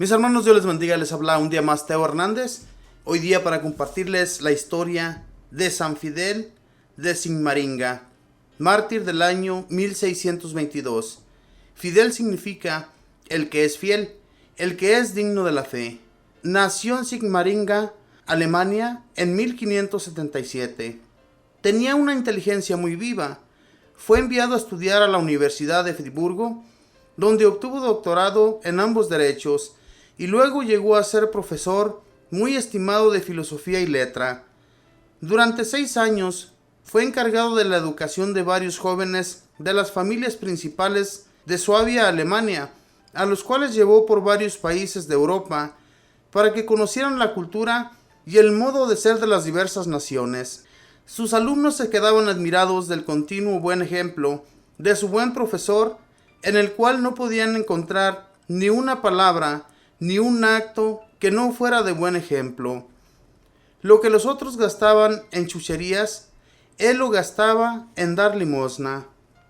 Mis hermanos, Dios les bendiga, les habla un día más Teo Hernández. Hoy día para compartirles la historia de San Fidel de Sigmaringa, mártir del año 1622. Fidel significa el que es fiel, el que es digno de la fe. Nació en Sigmaringa, Alemania, en 1577. Tenía una inteligencia muy viva. Fue enviado a estudiar a la Universidad de Friburgo, donde obtuvo doctorado en ambos derechos, y luego llegó a ser profesor muy estimado de filosofía y letra. Durante 6 años fue encargado de la educación de varios jóvenes de las familias principales de Suabia, Alemania, a los cuales llevó por varios países de Europa para que conocieran la cultura y el modo de ser de las diversas naciones. Sus alumnos se quedaban admirados del continuo buen ejemplo de su buen profesor, en el cual no podían encontrar ni una palabra ni un acto que no fuera de buen ejemplo. Lo que los otros gastaban en chucherías, él lo gastaba en dar limosna.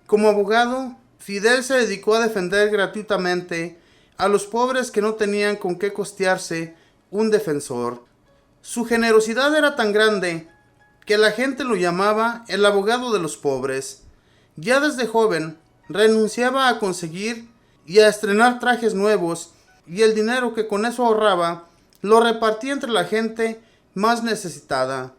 Como abogado, Fidel se dedicó a defender gratuitamente a los pobres que no tenían con qué costearse un defensor. Su generosidad era tan grande que la gente lo llamaba el abogado de los pobres. Ya desde joven renunciaba a conseguir y a estrenar trajes nuevos, y el dinero que con eso ahorraba lo repartía entre la gente más necesitada.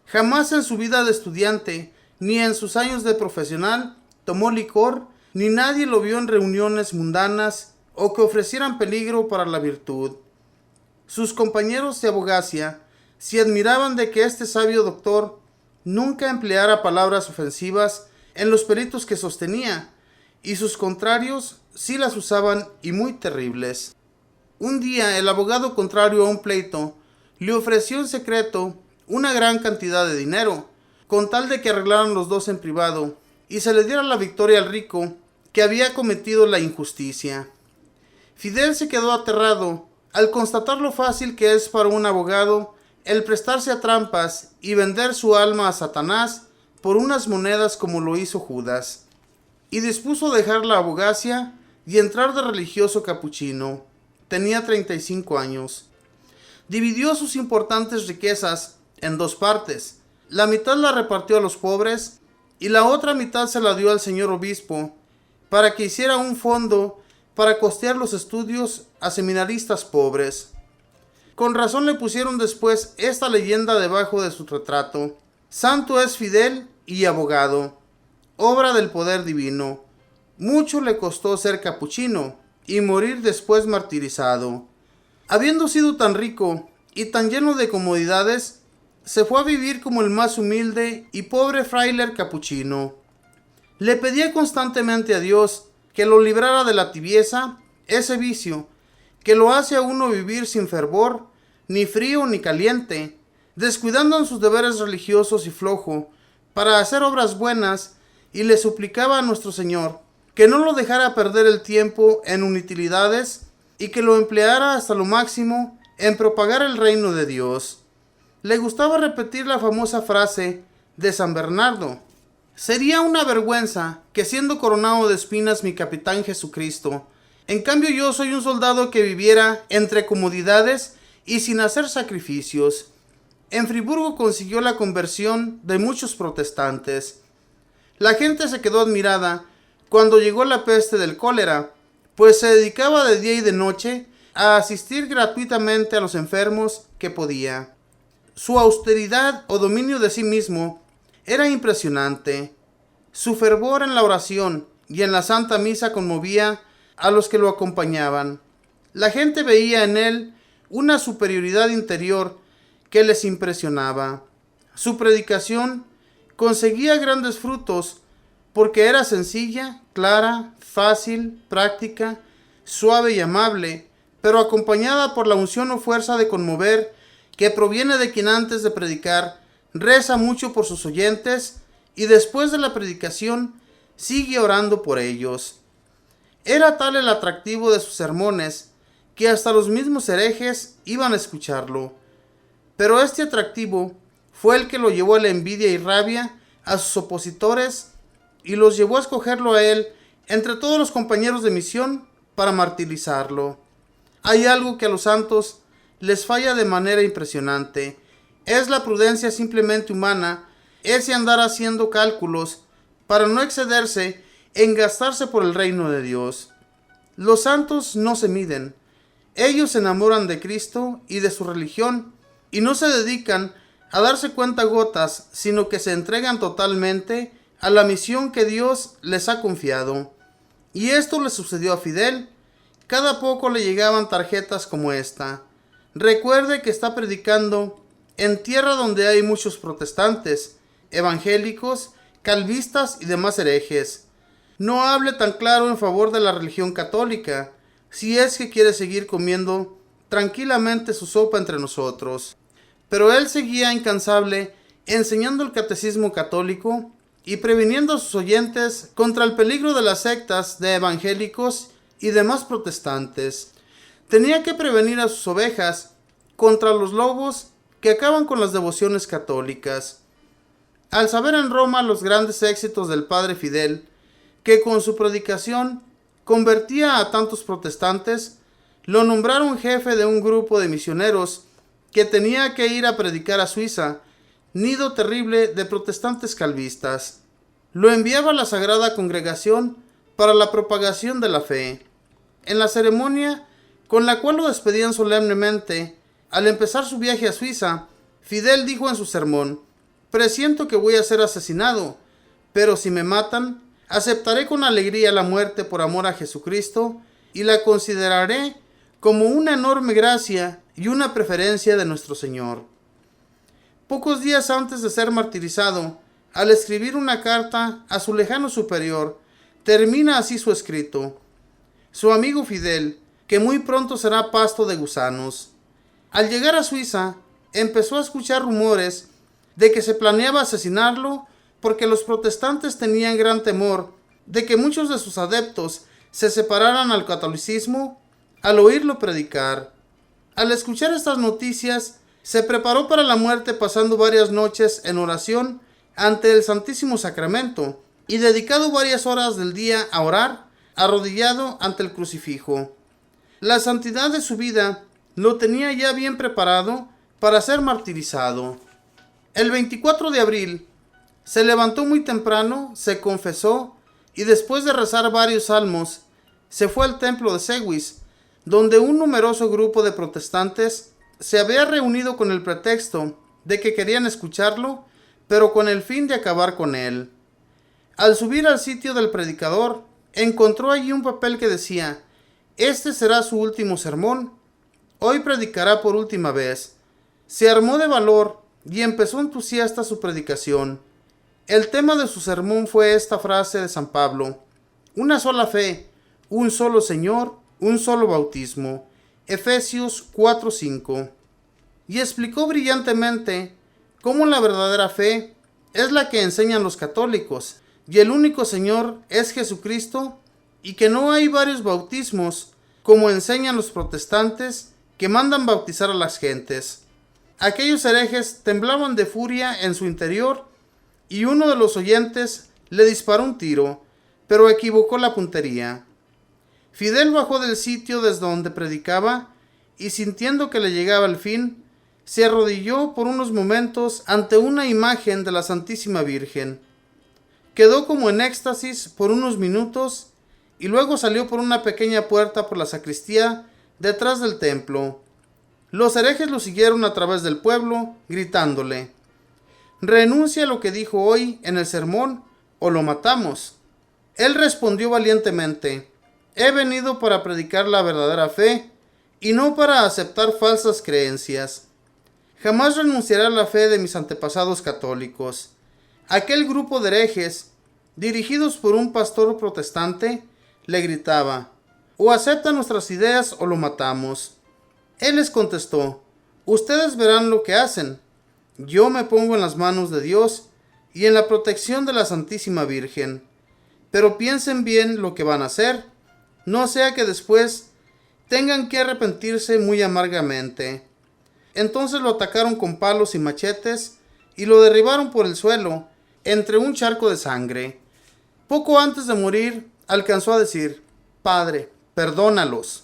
Jamás en su vida de estudiante ni en sus años de profesional tomó licor, ni nadie lo vio en reuniones mundanas o que ofrecieran peligro para la virtud. Sus compañeros de abogacía se admiraban de que este sabio doctor nunca empleara palabras ofensivas en los peritos que sostenía, y sus contrarios sí las usaban, y muy terribles. Un día el abogado contrario a un pleito le ofreció en secreto una gran cantidad de dinero, con tal de que arreglaran los dos en privado y se le diera la victoria al rico que había cometido la injusticia. Fidel se quedó aterrado al constatar lo fácil que es para un abogado el prestarse a trampas y vender su alma a Satanás por unas monedas, como lo hizo Judas, y dispuso dejar la abogacía y entrar de religioso capuchino. Tenía 35 años. Dividió sus importantes riquezas en 2 partes. La mitad la repartió a los pobres y la otra mitad se la dio al señor obispo para que hiciera un fondo para costear los estudios a seminaristas pobres. Con razón le pusieron después esta leyenda debajo de su retrato: Santo es Fidel y abogado, obra del poder divino. Mucho le costó ser capuchino y morir después martirizado. Habiendo sido tan rico y tan lleno de comodidades, se fue a vivir como el más humilde y pobre fraile capuchino. Le pedía constantemente a Dios que lo librara de la tibieza, ese vicio que lo hace a uno vivir sin fervor, ni frío ni caliente, descuidando en sus deberes religiosos y flojo, para hacer obras buenas, y le suplicaba a nuestro Señor que no lo dejara perder el tiempo en inutilidades y que lo empleara hasta lo máximo en propagar el reino de Dios. Le gustaba repetir la famosa frase de San Bernardo: sería una vergüenza que siendo coronado de espinas mi capitán Jesucristo, en cambio yo soy un soldado que viviera entre comodidades y sin hacer sacrificios. En Friburgo consiguió la conversión de muchos protestantes. La gente se quedó admirada cuando llegó la peste del cólera, pues se dedicaba de día y de noche a asistir gratuitamente a los enfermos que podía. Su austeridad o dominio de sí mismo era impresionante. Su fervor en la oración y en la Santa Misa conmovía a los que lo acompañaban. La gente veía en él una superioridad interior que les impresionaba. Su predicación conseguía grandes frutos porque era sencilla, clara, fácil, práctica, suave y amable, pero acompañada por la unción o fuerza de conmover que proviene de quien antes de predicar reza mucho por sus oyentes y después de la predicación sigue orando por ellos. Era tal el atractivo de sus sermones que hasta los mismos herejes iban a escucharlo. Pero este atractivo fue el que lo llevó a la envidia y rabia a sus opositores y los llevó a escogerlo a él entre todos los compañeros de misión para martirizarlo. hay algo que a los santos les falla de manera impresionante. Es la prudencia simplemente humana, ese andar haciendo cálculos para no excederse en gastarse por el reino de Dios. Los santos no se miden. Ellos se enamoran de Cristo y de su religión y no se dedican a darse cuentagotas, sino que se entregan totalmente a la misión que Dios les ha confiado. Y esto le sucedió a Fidel. Cada poco le llegaban tarjetas como esta. Recuerde que está predicando en tierra donde hay muchos protestantes, evangélicos, calvistas y demás herejes. No hable tan claro en favor de la religión católica, si es que quiere seguir comiendo tranquilamente su sopa entre nosotros. Pero él seguía incansable enseñando el catecismo católico y previniendo a sus oyentes contra el peligro de las sectas de evangélicos y demás protestantes. Tenía que prevenir a sus ovejas contra los lobos que acaban con las devociones católicas. Al saber en Roma los grandes éxitos del padre Fidel, que con su predicación convertía a tantos protestantes, lo nombraron jefe de un grupo de misioneros que tenía que ir a predicar a Suiza, nido terrible de protestantes calvistas. Lo enviaba a la Sagrada Congregación para la propagación de la fe. En la ceremonia con la cual lo despedían solemnemente, al empezar su viaje a Suiza, Fidel dijo en su sermón: «Presiento que voy a ser asesinado, pero si me matan, aceptaré con alegría la muerte por amor a Jesucristo y la consideraré como una enorme gracia y una preferencia de nuestro Señor». Pocos días antes de ser martirizado, al escribir una carta a su lejano superior, termina así su escrito: «Su amigo Fidel, que muy pronto será pasto de gusanos». Al llegar a Suiza, empezó a escuchar rumores de que se planeaba asesinarlo porque los protestantes tenían gran temor de que muchos de sus adeptos se separaran al catolicismo al oírlo predicar. Al escuchar estas noticias, se preparó para la muerte pasando varias noches en oración ante el Santísimo Sacramento y dedicado varias horas del día a orar, arrodillado ante el crucifijo. La santidad de su vida lo tenía ya bien preparado para ser martirizado. El 24 de abril se levantó muy temprano, se confesó y después de rezar varios salmos, se fue al templo de Sewis, donde un numeroso grupo de protestantes se había reunido con el pretexto de que querían escucharlo, pero con el fin de acabar con él. Al subir al sitio del predicador, encontró allí un papel que decía: «Este será su último sermón. Hoy predicará por última vez». Se armó de valor y empezó entusiasta su predicación. El tema de su sermón fue esta frase de San Pablo: «Una sola fe, un solo Señor, un solo bautismo». Efesios 4:5. Y explicó brillantemente cómo la verdadera fe es la que enseñan los católicos y el único Señor es Jesucristo, y que no hay varios bautismos como enseñan los protestantes que mandan bautizar a las gentes. Aquellos herejes temblaban de furia en su interior y uno de los oyentes le disparó un tiro, pero equivocó la puntería. Fidel bajó del sitio desde donde predicaba y, sintiendo que le llegaba el fin, se arrodilló por unos momentos ante una imagen de la Santísima Virgen. Quedó como en éxtasis por unos minutos y luego salió por una pequeña puerta por la sacristía detrás del templo. Los herejes lo siguieron a través del pueblo, gritándole: «Renuncia a lo que dijo hoy en el sermón o lo matamos». Él respondió valientemente: «He venido para predicar la verdadera fe y no para aceptar falsas creencias. Jamás renunciaré a la fe de mis antepasados católicos». Aquel grupo de herejes, dirigidos por un pastor protestante, le gritaba: «O acepta nuestras ideas o lo matamos». Él les contestó: «Ustedes verán lo que hacen. Yo me pongo en las manos de Dios y en la protección de la Santísima Virgen. Pero piensen bien lo que van a hacer, no sea que después tengan que arrepentirse muy amargamente». Entonces lo atacaron con palos y machetes y lo derribaron por el suelo, entre un charco de sangre. Poco antes de morir, alcanzó a decir: «Padre, perdónalos».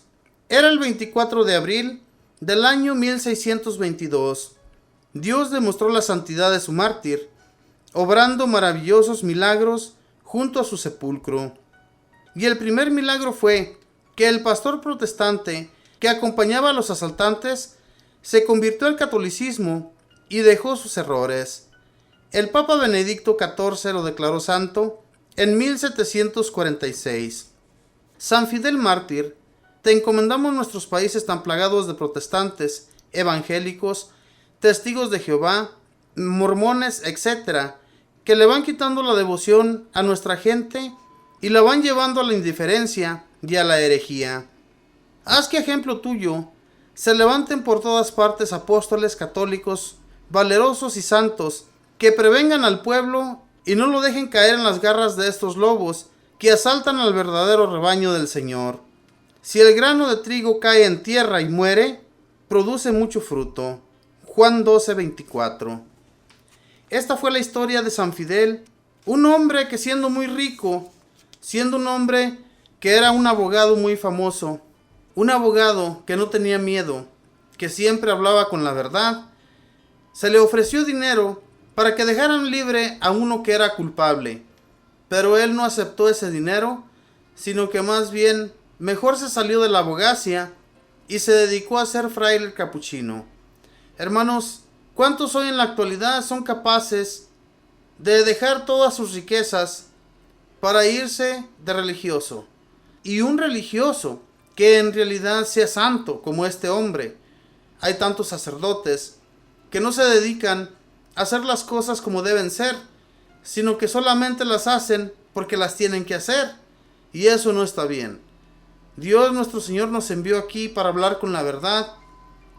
Era el 24 de abril del año 1622. Dios demostró la santidad de su mártir, obrando maravillosos milagros junto a su sepulcro. Y el primer milagro fue que el pastor protestante que acompañaba a los asaltantes se convirtió al catolicismo y dejó sus errores. El Papa Benedicto XIV lo declaró santo en 1746. San Fidel mártir, te encomendamos nuestros países tan plagados de protestantes, evangélicos, testigos de Jehová, mormones, etc., que le van quitando la devoción a nuestra gente y la van llevando a la indiferencia y a la herejía. Haz que ejemplo tuyo se levanten por todas partes apóstoles católicos, valerosos y santos, que prevengan al pueblo y no lo dejen caer en las garras de estos lobos que asaltan al verdadero rebaño del Señor. Si el grano de trigo cae en tierra y muere, produce mucho fruto. Juan 12:24. Esta fue la historia de San Fidel, un hombre que siendo muy rico, siendo un hombre que era un abogado muy famoso, un abogado que no tenía miedo, que siempre hablaba con la verdad, se le ofreció dinero para que dejaran libre a uno que era culpable, pero él no aceptó ese dinero, sino que más bien mejor se salió de la abogacía y se dedicó a ser fraile capuchino. Hermanos, ¿cuántos hoy en la actualidad son capaces de dejar todas sus riquezas para irse de religioso? Y un religioso que en realidad sea santo como este hombre. Hay tantos sacerdotes que no se dedican a hacer las cosas como deben ser, sino que solamente las hacen porque las tienen que hacer. Y eso no está bien. Dios nuestro Señor nos envió aquí para hablar con la verdad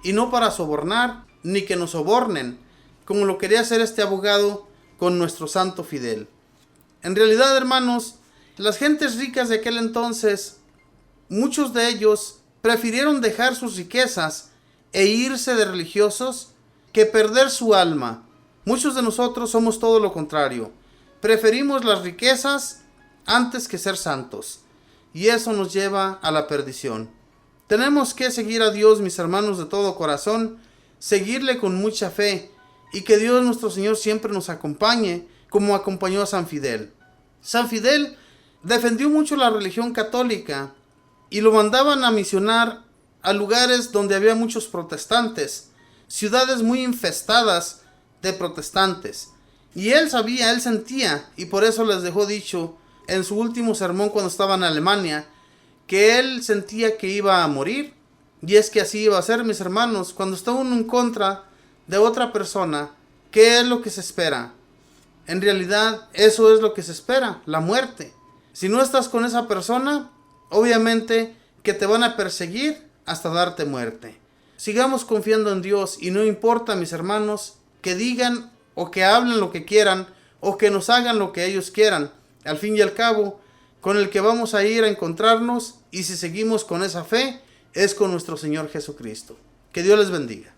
y no para sobornar ni que nos sobornen, como lo quería hacer este abogado con nuestro santo Fidel. En realidad, hermanos, las gentes ricas de aquel entonces, muchos de ellos prefirieron dejar sus riquezas e irse de religiosos que perder su alma. Muchos de nosotros somos todo lo contrario. Preferimos las riquezas antes que ser santos. Y eso nos lleva a la perdición. Tenemos que seguir a Dios, mis hermanos, de todo corazón, seguirle con mucha fe, y que Dios nuestro Señor siempre nos acompañe, como acompañó a San Fidel. San Fidel defendió mucho la religión católica, y lo mandaban a misionar a lugares donde había muchos protestantes, ciudades muy infestadas de protestantes. Y él sabía, él sentía, y por eso les dejó dicho en su último sermón cuando estaba en Alemania, que él sentía que iba a morir. Y es que así iba a ser, mis hermanos. Cuando está uno en contra de otra persona, ¿qué es lo que se espera? En realidad, eso es lo que se espera, la muerte. Si no estás con esa persona, obviamente que te van a perseguir hasta darte muerte. Sigamos confiando en Dios y no importa, mis hermanos, que digan o que hablen lo que quieran o que nos hagan lo que ellos quieran. Al fin y al cabo, con el que vamos a ir a encontrarnos, y si seguimos con esa fe, es con nuestro Señor Jesucristo. Que Dios les bendiga.